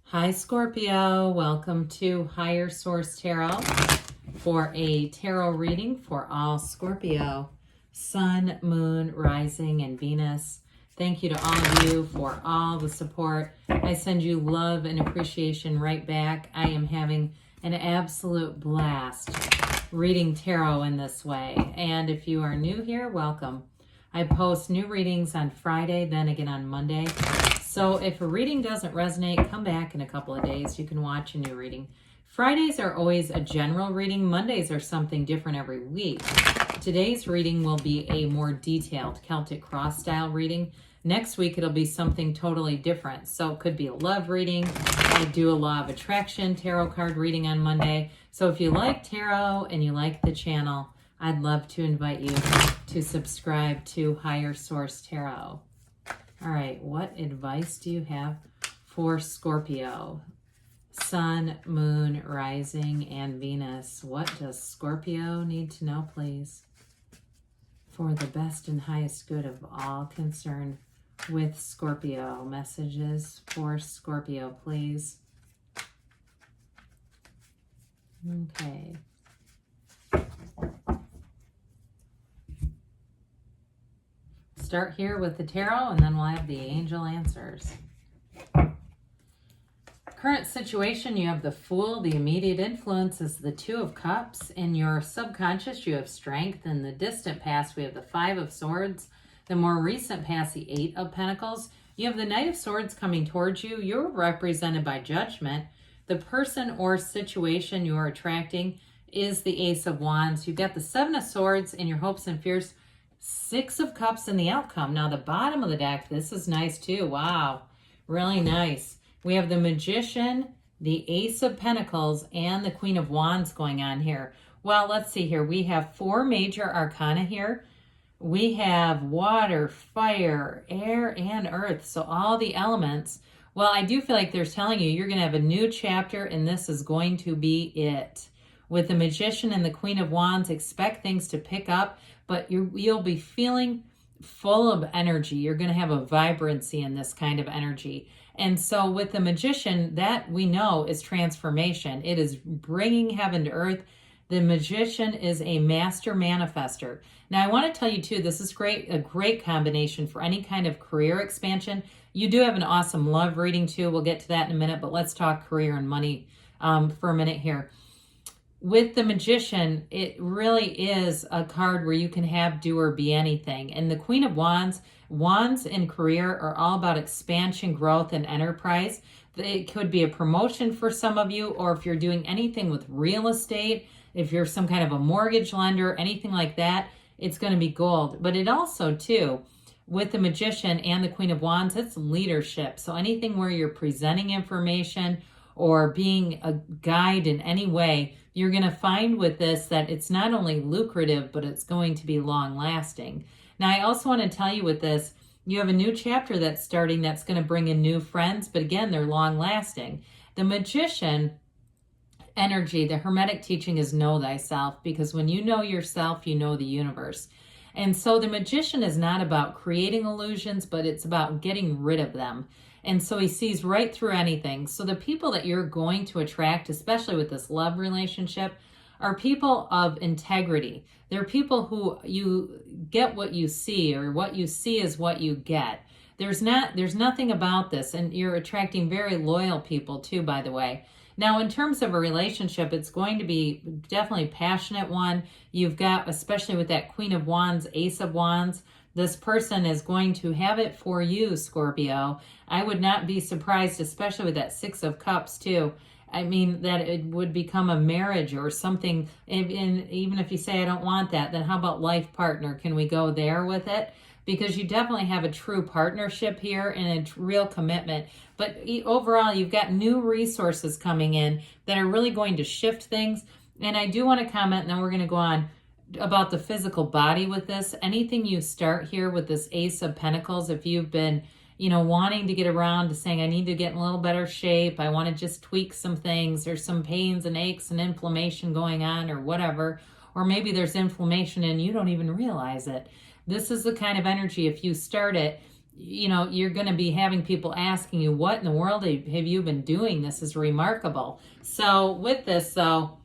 Hi Scorpio, welcome to Higher Source Tarot for a tarot reading for all Scorpio, Sun, Moon, Rising, and Venus. Thank you to all of you for all the support. I send you love and appreciation right back. I am having an absolute blast reading tarot in this way. And if you are new here, welcome. I post new readings on Friday, then again on Monday. So if a reading doesn't resonate, come back in a couple of days. You can watch a new reading. Fridays are always a general reading. Mondays are something different every week. Today's reading will be a more detailed Celtic cross style reading. Next week, it'll be something totally different. So it could be a love reading. I do a law of attraction tarot card reading on Monday. So if you like tarot and you like the channel, I'd love to invite you to subscribe to Higher Source Tarot. All right, what advice do you have for Scorpio? Sun, Moon, Rising, and Venus. What does Scorpio need to know, please? For the best and highest good of all concerned with Scorpio. Messages for Scorpio, please. Okay. Start here with the tarot, and then we'll have the angel answers. Current situation, you have the Fool. The immediate influence is the Two of Cups. In your subconscious, you have Strength. In the distant past, we have the Five of Swords. The more recent past, the Eight of Pentacles. You have the Knight of Swords coming towards you. You're represented by Judgment. The person or situation you are attracting is the Ace of Wands. You've got the Seven of Swords in your hopes and fears. Six of Cups in the outcome. Now the bottom of the deck, this is nice too. Wow, really nice. We have the Magician, the Ace of Pentacles, and the Queen of Wands going on here. Well, let's see here. We have four major arcana here. We have water, fire, air, and earth. So all the elements. Well, I do feel like they're telling you you're going to have a new chapter, and this is going to be it. With the Magician and the Queen of Wands, expect things to pick up, but you'll be feeling full of energy. You're going to have a vibrancy in this kind of energy. And so with the Magician, that we know is transformation. It is bringing heaven to earth. The Magician is a master manifester. Now, I want to tell you too, this is a great combination for any kind of career expansion. You do have an awesome love reading too. We'll get to that in a minute, but let's talk career and money for a minute here. With the Magician, it really is a card where you can have, do, or be anything. And the Queen of Wands, wands in career are all about expansion, growth, and enterprise. It could be a promotion for some of you, or if you're doing anything with real estate, if you're some kind of a mortgage lender, anything like that, it's going to be gold. But it also, too, with the Magician and the Queen of Wands, it's leadership. So anything where you're presenting information or being a guide in any way, you're going to find with this that it's not only lucrative, but it's going to be long lasting. Now, I also want to tell you with this, you have a new chapter that's starting that's going to bring in new friends, but again, they're long lasting. The Magician energy, the Hermetic teaching is know thyself, because when you know yourself, you know the universe. And so the Magician is not about creating illusions, but it's about getting rid of them. And so he sees right through anything. So the people that you're going to attract, especially with this love relationship, are people of integrity. They're people who you get what you see, or what you see is what you get. There's nothing about this, and you're attracting very loyal people too, by the way. Now, in terms of a relationship, it's going to be definitely a passionate one. You've got, especially with that Queen of Wands, Ace of Wands, this person is going to have it for you, Scorpio. I would not be surprised, especially with that Six of Cups too. I mean, that it would become a marriage or something. And even if you say, I don't want that, then how about life partner? Can we go there with it? Because you definitely have a true partnership here and a real commitment. But overall, you've got new resources coming in that are really going to shift things. And I do want to comment, and then we're going to go on, about the physical body with this. Anything you start here with this Ace of Pentacles, if you've been, wanting to get around to saying, I need to get in a little better shape, I want to just tweak some things, there's some pains and aches and inflammation going on or whatever, or maybe there's inflammation and you don't even realize it. This is the kind of energy, if you start it, you know, you're going to be having people asking you, what in the world have you been doing? This is remarkable. So with this, though,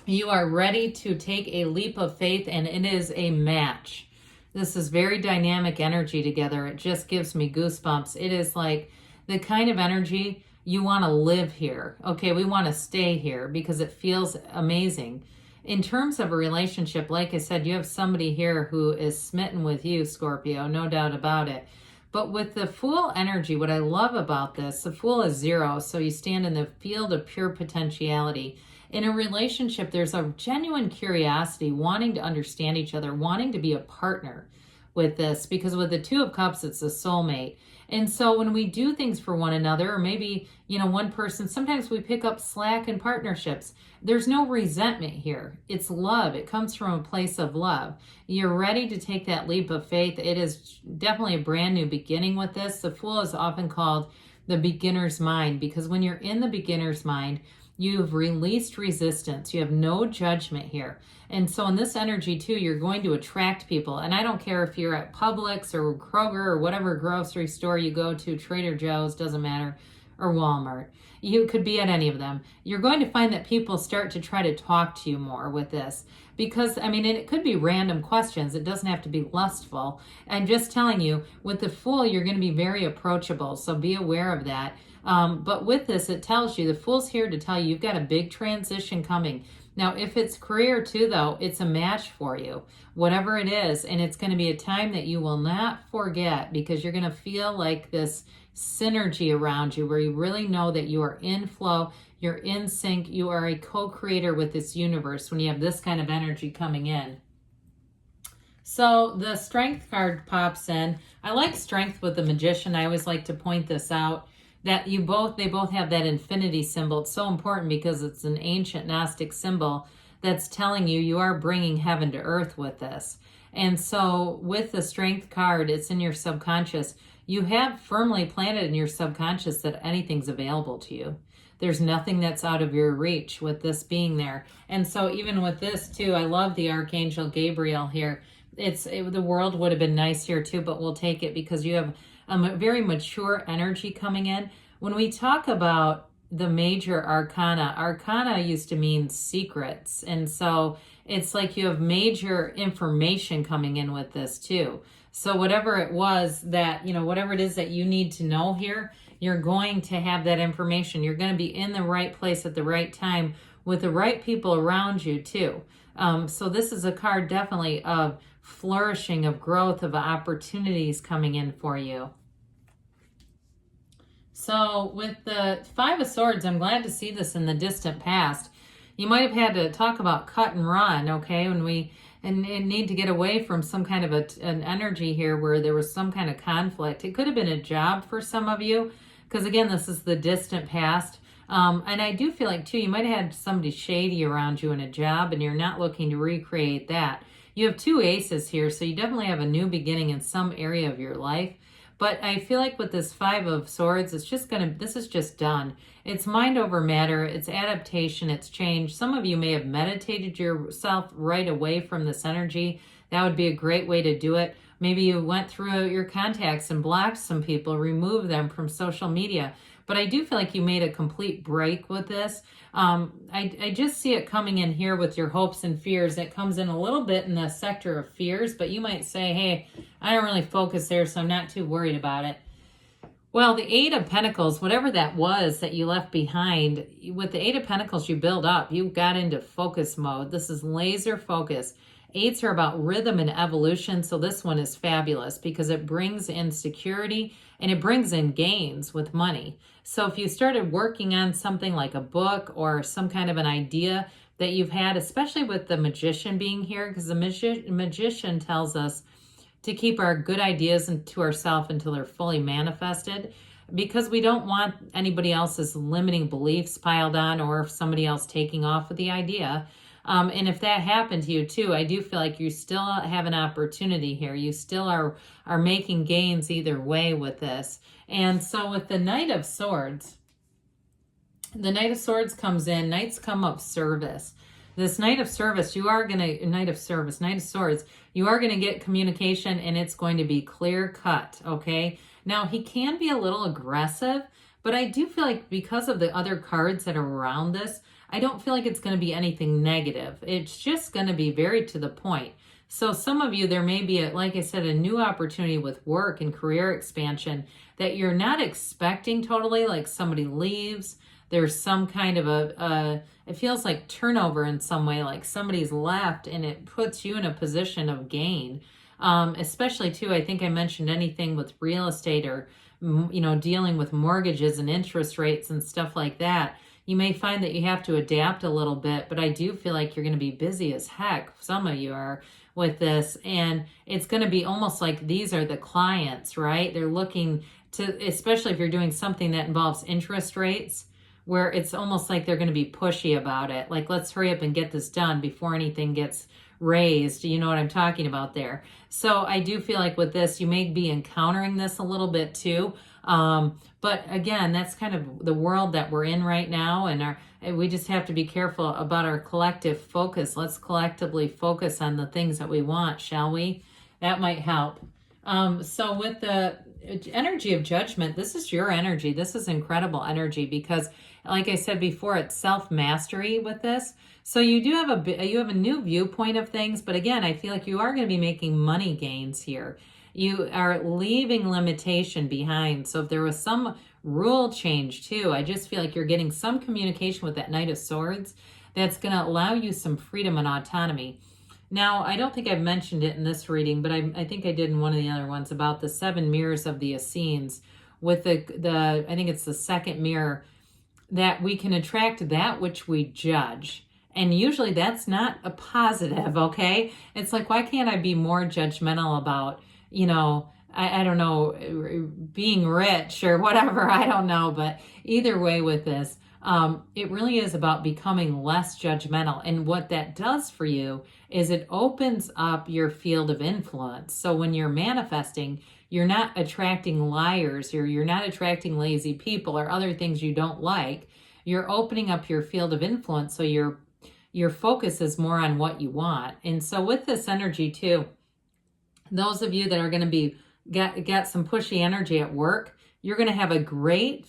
you are ready to take a leap of faith, and it is a match. This is very dynamic energy together. It just gives me goosebumps. It is like the kind of energy you want to live here. Okay, we want to stay here because it feels amazing. In terms of a relationship, like I said, you have somebody here who is smitten with you, Scorpio, no doubt about it. But with the Fool energy, what I love about this, the Fool is 0, so you stand in the field of pure potentiality. In a relationship, there's a genuine curiosity, wanting to understand each other, wanting to be a partner with this, because with the 2 of Cups, it's a soulmate. And so when we do things for one another, or maybe, you know, one person, sometimes we pick up slack in partnerships. There's no resentment here. It's love. It comes from a place of love. You're ready to take that leap of faith. It is definitely a brand new beginning with this. The Fool is often called the beginner's mind, because when you're in the beginner's mind, you've released resistance. You have no judgment here. And so in this energy too, you're going to attract people. And I don't care if you're at Publix or Kroger or whatever grocery store you go to, Trader Joe's, doesn't matter, or Walmart. You could be at any of them. You're going to find that people start to try to talk to you more with this. Because, I mean, it could be random questions. It doesn't have to be lustful. I'm just telling you, with the Fool, you're going to be very approachable. So be aware of that. But with this, it tells you, the Fool's here to tell you you've got a big transition coming. Now, if it's career too, though, it's a match for you, whatever it is. And it's going to be a time that you will not forget, because you're going to feel like this synergy around you where you really know that you are in flow, you're in sync, you are a co-creator with this universe when you have this kind of energy coming in. So the Strength card pops in. I like Strength with the Magician. I always like to point this out, that they both have that infinity symbol. It's so important because it's an ancient Gnostic symbol that's telling you you are bringing heaven to earth with this. And so with the Strength card, it's in your subconscious. You have firmly planted in your subconscious that anything's available to you. There's nothing that's out of your reach with this being there. And so even with this too, I love the Archangel Gabriel here. The world would have been nice here too, but we'll take it because you have a very mature energy coming in. When we talk about the major arcana used to mean secrets. And so it's like you have major information coming in with this too. So whatever it was that, you know, whatever it is that you need to know here, you're going to have that information. You're going to be in the right place at the right time with the right people around you too. So this is a card definitely of flourishing, of growth, of opportunities coming in for you. So with the 5 of Swords, I'm glad to see this in the distant past. You might have had to talk about cut and run, okay, when we need to get away from some kind of an energy here where there was some kind of conflict. It could have been a job for some of you, because again, this is the distant past. And I do feel like too, you might have had somebody shady around you in a job and you're not looking to recreate that. You have 2 aces here, so you definitely have a new beginning in some area of your life. But I feel like with this 5 of Swords, this is just done. It's mind over matter, it's adaptation, it's change. Some of you may have meditated yourself right away from this energy. That would be a great way to do it. Maybe you went through your contacts and blocked some people, removed them from social media. But I do feel like you made a complete break with this. I just see it coming in here with your hopes and fears. It comes in a little bit in the sector of fears, but you might say, hey, I don't really focus there, so I'm not too worried about it. Well, the 8 of Pentacles, whatever that was that you left behind, with the 8 of Pentacles, you build up. You got into focus mode. This is laser focus. 8s are about rhythm and evolution, so this one is fabulous because it brings in security and it brings in gains with money. So if you started working on something like a book or some kind of an idea that you've had, especially with the Magician being here, because the Magician tells us to keep our good ideas to ourselves until they're fully manifested, because we don't want anybody else's limiting beliefs piled on, or if somebody else taking off with the idea. And if that happened to you too, I do feel like you still have an opportunity here. You still are making gains either way with this. And so with the Knight of Swords, the Knight of Swords comes in. Knights come of service. This Knight of Swords, you are going to get communication, and it's going to be clear cut, okay? Now, he can be a little aggressive, but I do feel like because of the other cards that are around this, I don't feel like it's going to be anything negative. It's just going to be very to the point. So some of you, there may be, like I said, a new opportunity with work and career expansion that you're not expecting totally, like somebody leaves. There's some kind of it feels like turnover in some way, like somebody's left, and it puts you in a position of gain. Especially too, I think I mentioned anything with real estate or, dealing with mortgages and interest rates and stuff like that. You may find that you have to adapt a little bit, but I do feel like you're going to be busy as heck. Some of you are with this, and it's going to be almost like these are the clients, right? They're looking to, especially if you're doing something that involves interest rates, where it's almost like they're going to be pushy about it. Like, let's hurry up and get this done before anything gets raised. You know what I'm talking about there. So I do feel like with this, you may be encountering this a little bit too. But again, that's kind of the world that we're in right now. And we just have to be careful about our collective focus. Let's collectively focus on the things that we want, shall we? That might help. So with the energy of judgment, this is your energy. This is incredible energy because, like I said before, it's self-mastery with this. So you do have a new viewpoint of things, but again, I feel like you are going to be making money gains here. You are leaving limitation behind. So if there was some rule change too, I just feel like you're getting some communication with that Knight of Swords that's going to allow you some freedom and autonomy. Now, I don't think I've mentioned it in this reading, but I think I did in one of the other ones about the 7 mirrors of the Essenes with I think it's the second mirror, that we can attract that which we judge. And usually that's not a positive, okay? It's like, why can't I be more judgmental about, I don't know, being rich or whatever, I don't know. But either way with this, it really is about becoming less judgmental. And what that does for you is it opens up your field of influence. So when you're manifesting, you're not attracting liars, or you're not attracting lazy people or other things you don't like. You're opening up your field of influence, so your focus is more on what you want. And so with this energy too, those of you that are going to be get some pushy energy at work, you're going to have a great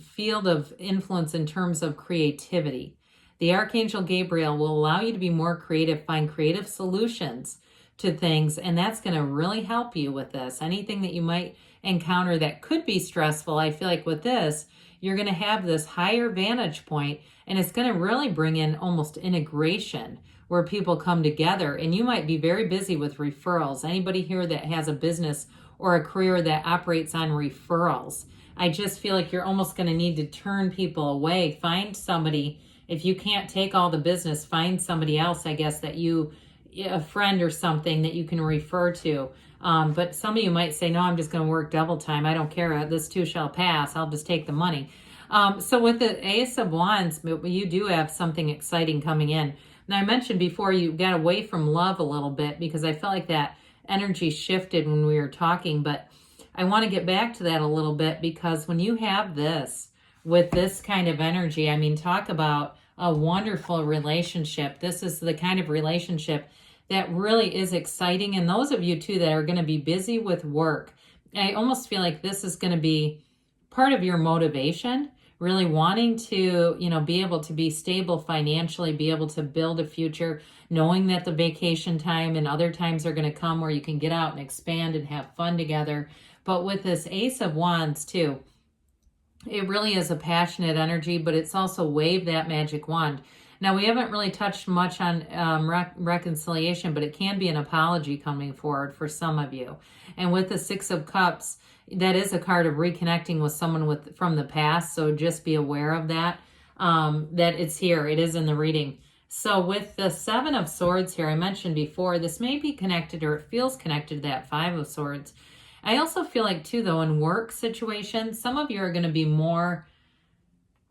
field of influence in terms of creativity. The Archangel Gabriel will allow you to be more creative, find creative solutions to things, and that's going to really help you with this. Anything that you might encounter that could be stressful, I feel like with this, you're going to have this higher vantage point, and it's going to really bring in almost integration where people come together. And you might be very busy with referrals. Anybody here that has a business or a career that operates on referrals, I just feel like you're almost going to need to turn people away. Find somebody. If you can't take all the business, find somebody else, I guess, that a friend or something that you can refer to. But some of you might say, no, I'm just going to work double time. I don't care. This too shall pass. I'll just take the money. So with the Ace of Wands, you do have something exciting coming in. Now, I mentioned before you got away from love a little bit because I felt like that energy shifted when we were talking. But I want to get back to that a little bit, because when you have this with this kind of energy, I mean, talk about a wonderful relationship. This is the kind of relationship that really is exciting. And those of you too that are going to be busy with work, I almost feel like this is going to be part of your motivation, really wanting to, be able to be stable financially, be able to build a future, knowing that the vacation time and other times are going to come where you can get out and expand and have fun together. But with this Ace of Wands too, it really is a passionate energy, but it's also wave that magic wand. Now, we haven't really touched much on reconciliation, but it can be an apology coming forward for some of you. And with the 6 of Cups, that is a card of reconnecting with someone from the past. So just be aware of that, that it's here. It is in the reading. So with the 7 of Swords here, I mentioned before, this may be connected, or it feels connected to that 5 of Swords. I also feel like too, though, in work situations, some of you are going to be more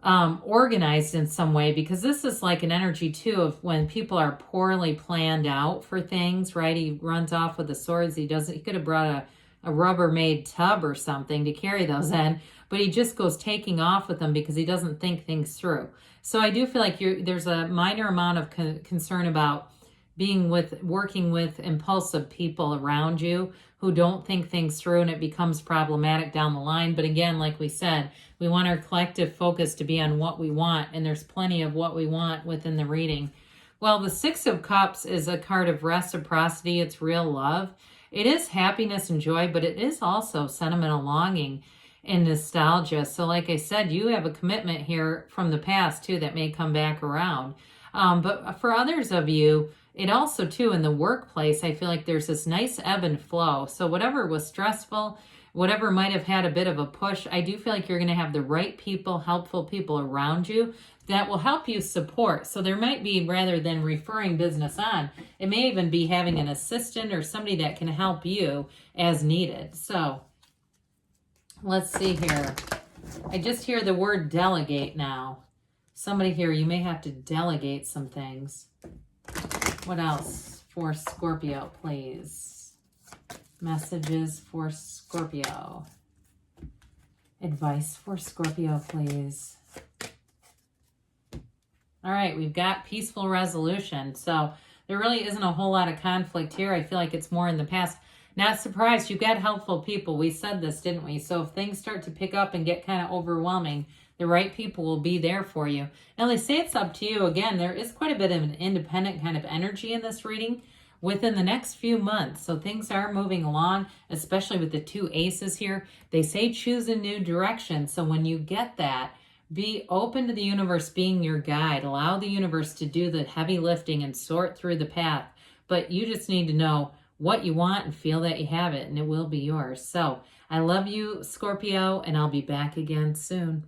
organized in some way, because this is like an energy too of when people are poorly planned out for things, right? He runs off with the swords. He could have brought a Rubbermaid tub or something to carry those in. but he just goes taking off with them because he doesn't think things through. So I do feel like there's a minor amount of concern about working with impulsive people around you who don't think things through, and it becomes problematic down the line. But again, like we said, we want our collective focus to be on what we want, and there's plenty of what we want within the reading. Well, the Six of Cups is a card of reciprocity. It's real love. It is happiness and joy, but it is also sentimental longing and nostalgia. So like I said, you have a commitment here from the past too that may come back around. But for others of you, it also too, in the workplace, I feel like there's this nice ebb and flow. So whatever was stressful, whatever might have had a bit of a push, I do feel like you're going to have the right people, helpful people around you that will help you support. So there might be, rather than referring business on, it may even be having an assistant or somebody that can help you as needed. So let's see here. I just hear the word delegate now. Somebody here, you may have to delegate some things. What else for Scorpio, please? Messages for Scorpio. Advice for Scorpio, please. All right, we've got peaceful resolution. So there really isn't a whole lot of conflict here. I feel like it's more in the past. Not surprised, you've got helpful people. We said this, didn't we? So if things start to pick up and get kind of overwhelming, the right people will be there for you. Now, they say it's up to you. Again, there is quite a bit of an independent kind of energy in this reading within the next few months. So things are moving along, especially with the two aces here. They say choose a new direction. So when you get that, be open to the universe being your guide. Allow the universe to do the heavy lifting and sort through the path. But you just need to know what you want and feel that you have it, and it will be yours. So I love you, Scorpio, and I'll be back again soon.